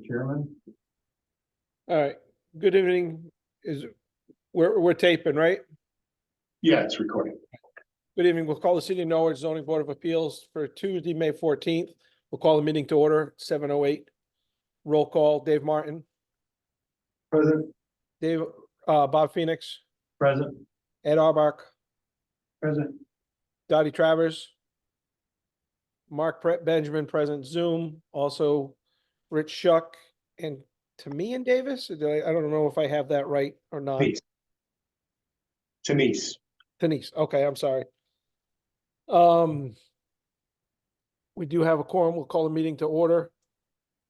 acting chairman. All right, good evening. We're taping, right? Yeah, it's recording. Good evening. We'll call the City of Norwich Zoning Board of Appeals for Tuesday, May 14th. We'll call the meeting to order, 7:08. Roll call, Dave Martin, Present. Bob Phoenix, Present. Ed Arbach, Present. Dottie Travers, Mark Benjamin present Zoom, also Rich Shuck and Tamian Davis. I don't know if I have that right or not. Denise. Denise. Okay, I'm sorry. We do have a quorum. We'll call the meeting to order.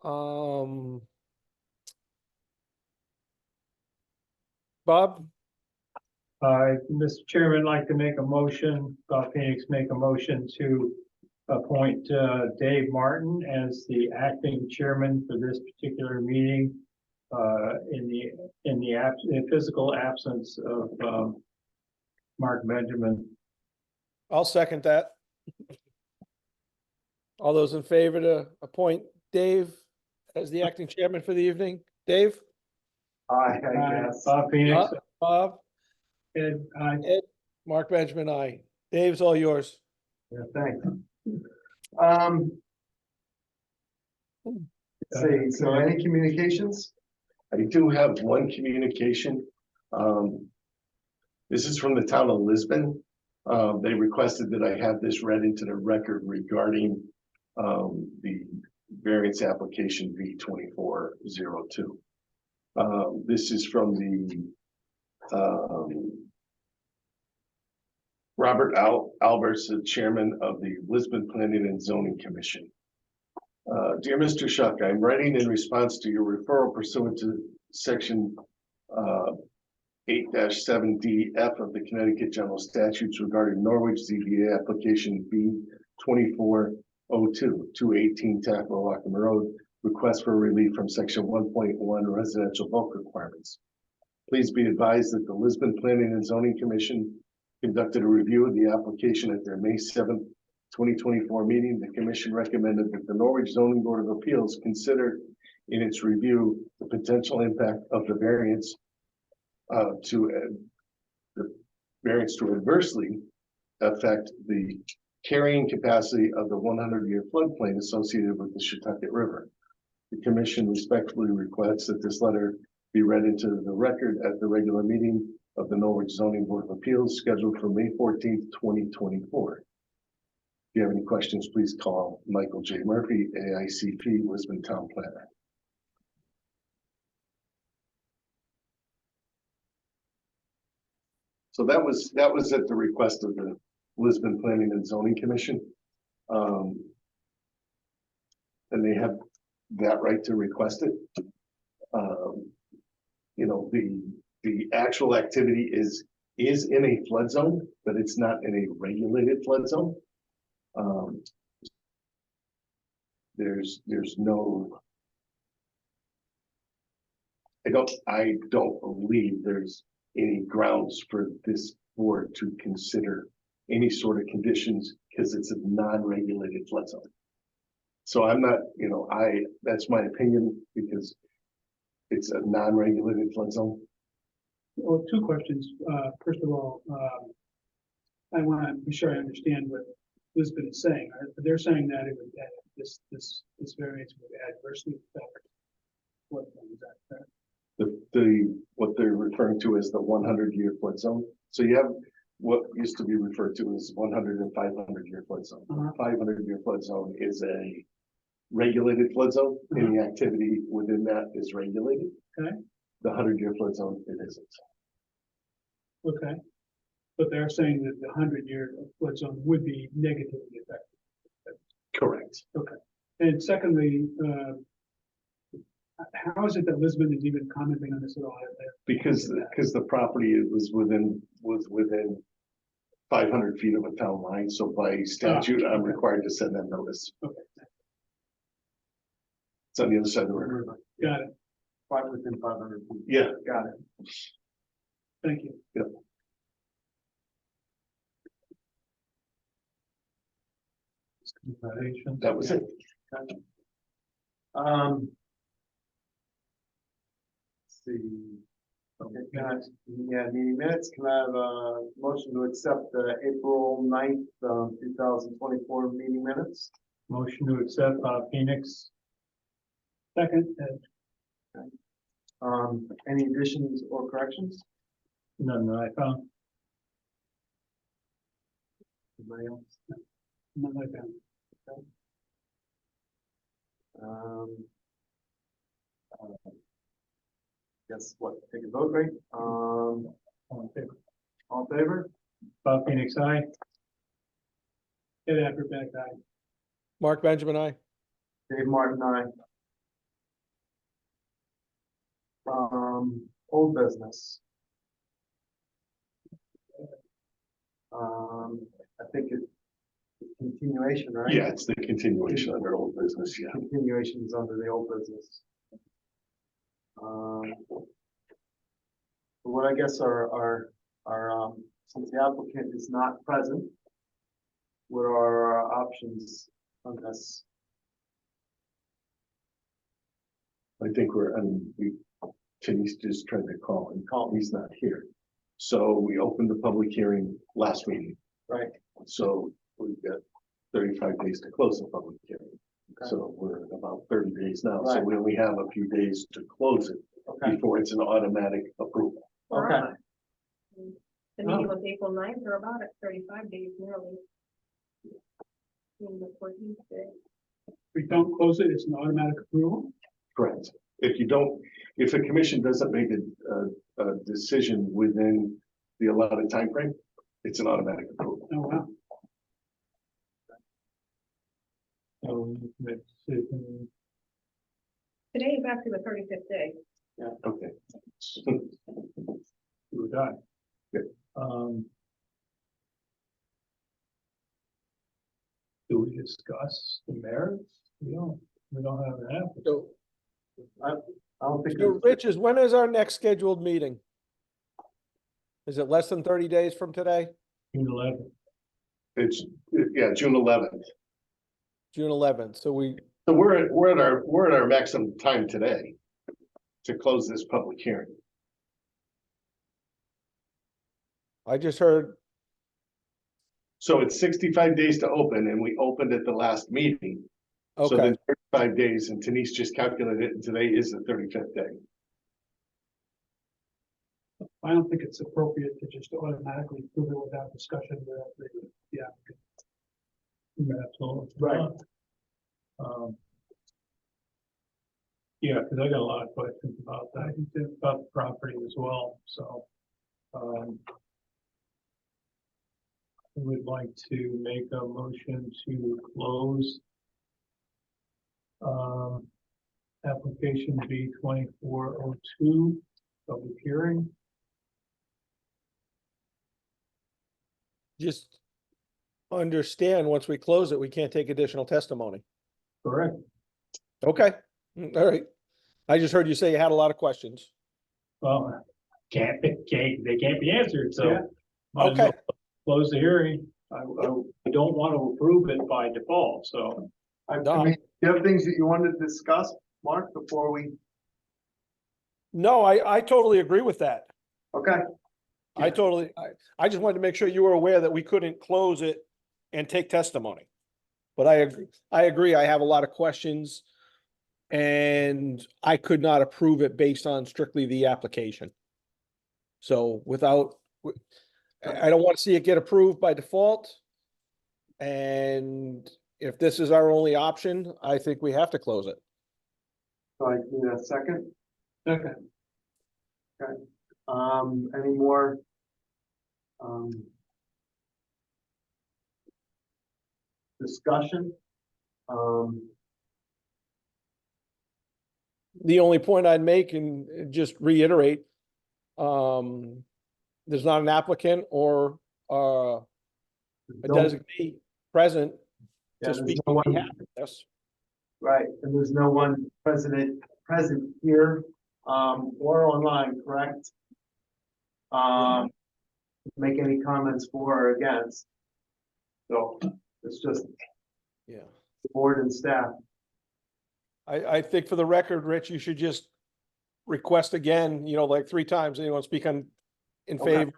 Bob, Mr. Chairman, I'd like to make a motion, Bob Phoenix make a motion to appoint Dave Martin as the acting chairman for this particular meeting in the physical absence of Mark Benjamin. I'll second that. All those in favor to appoint Dave as the acting chairman for the evening? Dave? Aye. Bob Phoenix. Bob? Ed, aye. Ed? Mark Benjamin, aye. Dave's all yours. Yeah, thanks. Let's see, so any communications? I do have one communication. This is from the town of Lisbon. They requested that I have this read into the record regarding the variance application V2402. This is from the Robert Alberts, the chairman of the Lisbon Planning and Zoning Commission. Dear Mr. Shuck, I'm writing in response to your referral pursuant to section 8-7DF of the Connecticut General Statutes regarding Norwich ZBA application B2402, 218 Tackle Lockham Road, request for relief from section 1.1 residential bulk requirements. Please be advised that the Lisbon Planning and Zoning Commission conducted a review of the application at their May 7th, 2024 meeting. The commission recommended that the Norwich Zoning Board of Appeals consider in its review the potential impact of the variance to adversely affect the carrying capacity of the 100-year floodplain associated with the Shetucket River. The commission respectfully requests that this letter be read into the record at the regular meeting of the Norwich Zoning Board of Appeals scheduled for May 14th, 2024. If you have any questions, please call Michael J. Murphy, AICP, Lisbon Town Planner. So that was at the request of the Lisbon Planning and Zoning Commission. And they have that right to request it. You know, the actual activity is in a flood zone, but it's not in a regulated flood zone. There's no, I don't believe there's any grounds for this board to consider any sort of conditions because it's a non-regulated flood zone. So I'm not, you know, that's my opinion because it's a non-regulated flood zone. Well, two questions. First of all, I want to be sure I understand what Lisbon is saying. They're saying that it would add, this variance would adversely affect what is that fair? What they're referring to as the 100-year flood zone. So you have what used to be referred to as 100 and 500-year flood zone. 500-year flood zone is a regulated flood zone. Any activity within that is regulated. Okay. The 100-year flood zone, it isn't. Okay. But they're saying that the 100-year flood zone would be negatively affected. Correct. Okay. And secondly, how is it that Lisbon is even commenting on this at all? Because the property was within 500 feet of a town line. So by statute, I'm required to send them notice. Okay. It's on the other side of the river. Got it. Within 500 feet. Yeah. Got it. Thank you. Yep. That was it. see. Okay, meeting minutes. Can I have a motion to accept the April 9th, 2024 meeting minutes? Motion to accept, Phoenix. Second, Any additions or corrections? None that I found. Anybody else? not like that. Guess what, take a vote, right? All in favor? All in favor? Phoenix, aye. Ed Ackerbeck, aye. Mark Benjamin, I. Dave Martin, aye. Old business. I think it's continuation, right? Yeah, it's the continuation under old business, yeah. Continuation is under the old business. What I guess since the applicant is not present, what are our options on this? I think Denise just tried to call him, he's not here. So we opened the public hearing last meeting. Right. So we've got 35 days to close the public hearing. Okay. So we're at about 30 days now. So Right. we only have a few days to close it Okay. before it's an automatic approval. Okay. The meeting was April 9th, or about it, 35 days nearly. The 14th day. If we don't close it, it's an automatic approval. Correct. If the commission doesn't make a decision within the allotted time frame, it's an automatic approval. Oh, wow. So we make a decision. Today is actually the 35th day. Okay. Do or die. Good. Do we discuss the merits? We don't have an applicant. So, I don't think. so Rich, when is our next scheduled meeting? Is it less than 30 days from today? June 11th. It's, yeah, June 11th. June 11th. So So we're at our maximum time today to close this public hearing. I just heard, So it's 65 days to open and we opened at the last meeting. So okay, then 35 days and Denise just calculated it and today is the 35th day. I don't think it's appropriate to just automatically approve it without discussion with the applicant. Absolutely. Right. Yeah, because I got a lot of questions about that, about the property as well, so. I would like to make a motion to close application B 2402, public hearing. just understand, once we close it, we can't take additional testimony. Correct. Okay, all right. I just heard you say you had a lot of questions. Well, they can't be answered, so. Yeah. might as well Okay. Close the hearing. I don't want to approve it by default, so. I No. mean, do you have things that you wanted to discuss, Mark, before we, No, I totally agree with that. okay, I just wanted to make sure you were aware that we couldn't close it and take testimony. But I agree, I have a lot of questions. And I could not approve it based on strictly the application. So I don't want to see it get approved by default. And if this is our only option, I think we have to close it. so I need a second. Okay. Any more? Discussion? The only point I'd make and just reiterate, there's not an applicant or a designee present Yeah, to there's speak no on one- behalf of this. Right, and there's no one present here, or online, correct? Make any comments for or against. So it's just Yeah. the board and staff. I think for the record, Rich, you should just request again, like 3 times. Anyone speak in Okay. favor?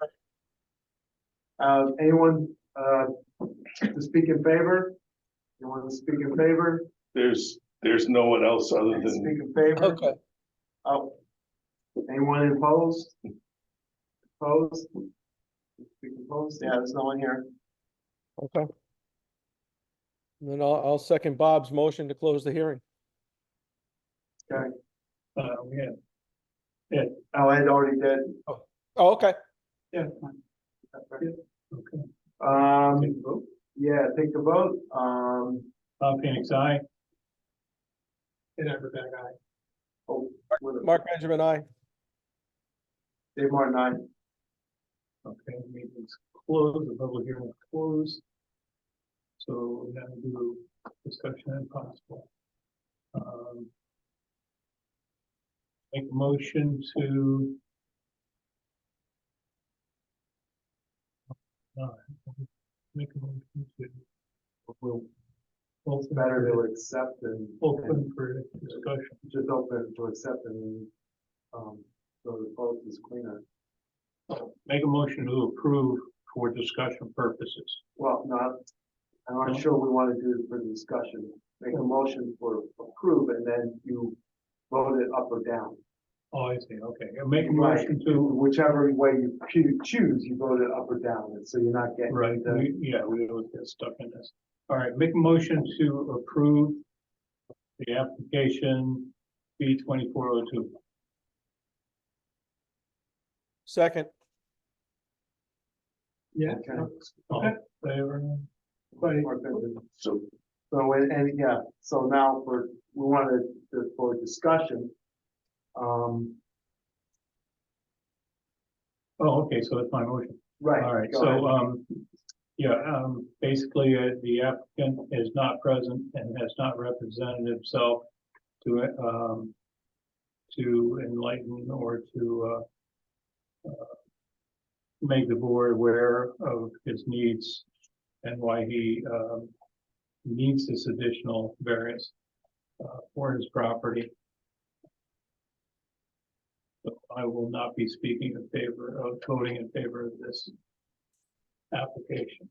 Anyone, to speak in favor? You want to speak in favor? There's no one else other Speak than, in favor? Okay, Oh. Anyone opposed? Opposed? Speak opposed? Yeah, there's no one here. okay. And then I'll second Bob's motion to close the hearing. Okay. We had, Oh, Ed already did. Oh, okay. Yeah, fine. okay. Take a vote. Yeah, take the vote. Bob Phoenix, aye. Ed Everett, aye. Oh, Mark Benjamin, aye. Dave Martin, aye. Okay, meeting's closed, the public hearing is closed. So we're gonna do discussion if possible. Make a motion to. Make a motion to. We'll. It's better to accept and Open for discussion. just open to accept and, so the vote is cleaner. Make a motion to approve for discussion purposes. Well, I'm not sure we want to do it for discussion. Make a motion for approve and then you vote it up or down. Oh, I see, okay. Make a Right. motion to, Whichever way you choose, you vote it up or down, and so you're not getting. right, we always get stuck in this. All right, make a motion to approve the application B 2402. Second, Yeah. Okay. All in favor? so So, and yeah, so now we wanted for discussion. Oh, okay, so that's my motion. Right. All right, go so, ahead. basically, the applicant is not present and has not represented himself to enlighten or to, make the board aware of his needs and why he, needs this additional variance, for his property. So I will not be speaking in favor of voting in favor of this application.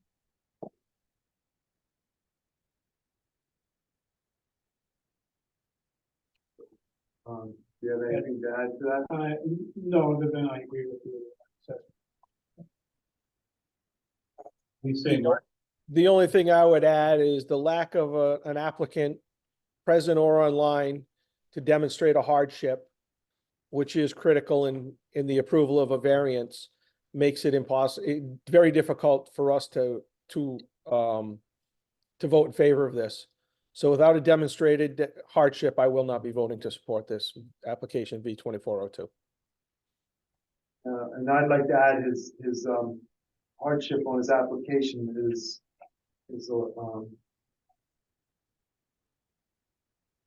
Do you have anything to add to that? No, other than I agree with you. He's saying, Mark, the only thing I would add is the lack of an applicant present or online to demonstrate a hardship, which is critical in the approval of a variance, makes it impossible, very difficult for us to vote in favor of this. So without a demonstrated hardship, I will not be voting to support this application V 2402. And I'd like to add his hardship on his application is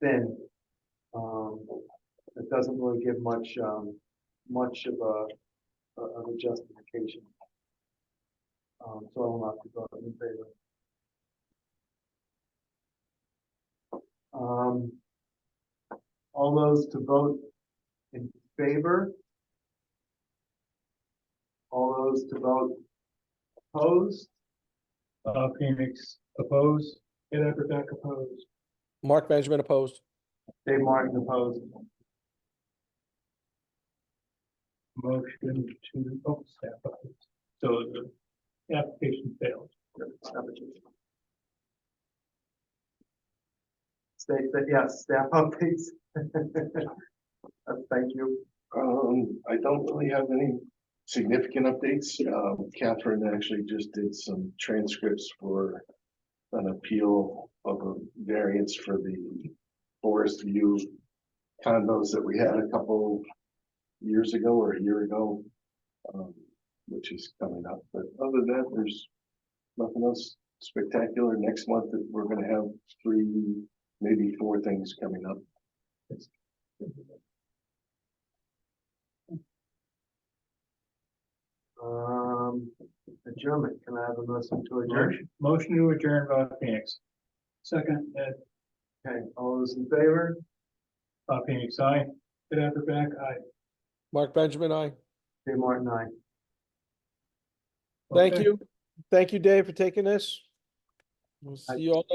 thin. It doesn't really give much of a justification. So I will not be voting in favor. All those to vote in favor? All those to vote opposed? Phoenix opposed, Ed Everett, opposed. Mark Benjamin opposed. Dave Martin opposed. motion to, oh, staff updates. So the application failed. State that, yes, staff updates. Thank you. I don't really have any significant updates. Catherine actually just did some transcripts for an appeal of a variance for the forest view condos that we had a couple years ago or a year ago, which is coming up. But other than that, there's nothing else spectacular. Next month, we're going to have 3, maybe 4 things coming up. Adjournment. Can I have a motion to adjourn? Motion to adjourn by Phoenix. Second, Ed. Okay, all those in favor? Phoenix, aye. Ed Abroback, aye. Mark Benjamin, aye. Dave Martin, aye. Thank Okay. you. Thank you, Dave, for taking this. We'll see you all next